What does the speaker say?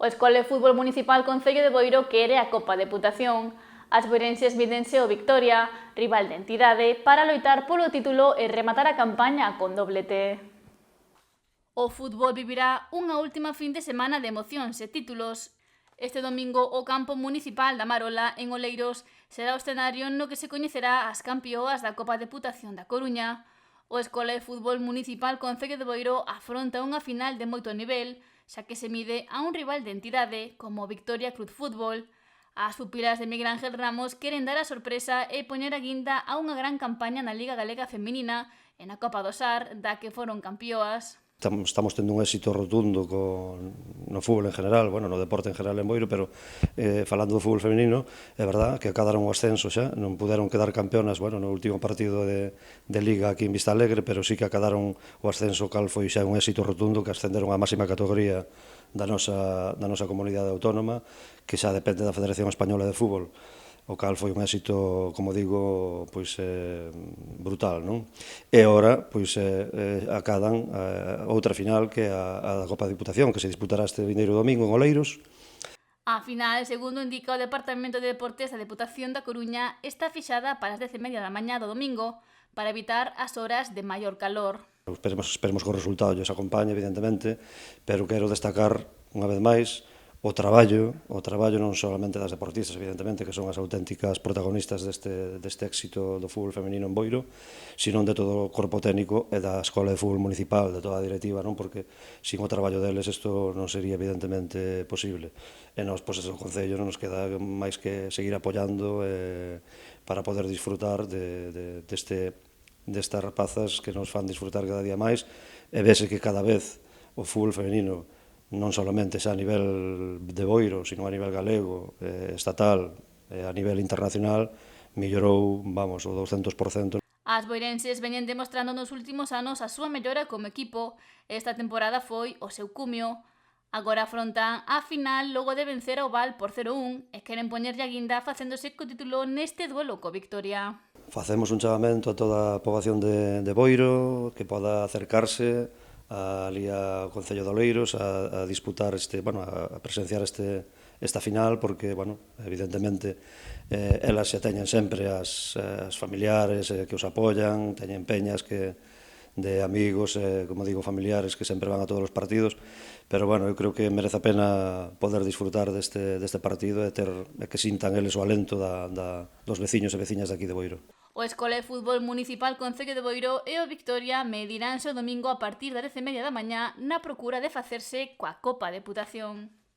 O Escola de Fútbol Municipal Concello de Boiro quere a Copa Deputación. As boirenses mídense o Victoria, rival de entidade, para loitar polo título e rematar a campaña con doblete. O fútbol vivirá unha última fin de semana de emocións e títulos. Este domingo o campo municipal da Marola, en Oleiros, será o escenario no que se coñecerá as campioas da Copa Deputación da Coruña. O Escola de Fútbol Municipal Concello de Boiro afronta unha final de moito nivel, xa que se mide a un rival de entidade como o Victoria Club Fútbol. As pupilas de Miguel Ángel Ramos queren dar a sorpresa e poñer a guinda a unha gran campaña na Liga Galega Feminina e na Copa do Sar, da que foron campioas. Estamos tendo un éxito rotundo no fútbol en general, bueno, no deporte en general en Boiro, pero falando do fútbol femenino, é verdad que acadaron o ascenso xa, non puderon quedar campeonas, bueno, no último partido de Liga aquí en Vista Alegre, pero sí que acadaron o ascenso, cal foi xa un éxito rotundo, que ascenderon á máxima categoría da nosa comunidade autónoma, que xa depende da Federación Española de Fútbol, o cal foi un éxito, como digo, pois brutal, non? E agora, pois acadan outra final que é a da Copa de Diputación, que se disputará este vindeiro domingo en Oleiros. A final, segundo indica o Departamento de Deportes da Deputación da Coruña, está fixada para as 10:30 da mañá do domingo, para evitar as horas de maior calor. Esperemos que o resultado lles acompañe, evidentemente, pero quero destacar, unha vez máis, o traballo non solamente das deportistas, evidentemente, que son as auténticas protagonistas deste éxito do fútbol femenino en Boiro, sino de todo o corpo técnico e da Escola de Fútbol Municipal, de toda a directiva, non? Porque sin o traballo deles isto non sería evidentemente posible. E nós, pois, o Concello non nos queda máis que seguir apoiando para poder disfrutar destas rapazas que nos fan disfrutar cada día máis, e vese que cada vez o fútbol femenino non solamente xa a nivel de Boiro, sino a nivel galego, estatal, a nivel internacional, mellorou, vamos, o 200%. As boirenses veñen demostrando nos últimos anos a súa mellora como equipo. Esta temporada foi o seu cumio. Agora afrontan a final logo de vencer ao Val por 0-1 e queren poñerlle a guinda facéndose co título neste duelo co Victoria. Facemos un chamamento a toda a poboación de Boiro que poda acercarse ali ao Concello de Oleiros a disputar a presenciar esta final, porque, bueno, evidentemente, elas xa teñen sempre as familiares que os apoian, teñen peñas de amigos, como digo, familiares que sempre van a todos os partidos, pero, bueno, eu creo que merece a pena poder disfrutar deste partido e que sintan eles o alento dos veciños e veciñas de aquí de Boiro. O Escola de Fútbol Municipal Concello de Boiro e o Victoria mediránse o domingo a partir das 10:30 da mañá na procura de facerse coa Copa Deputación.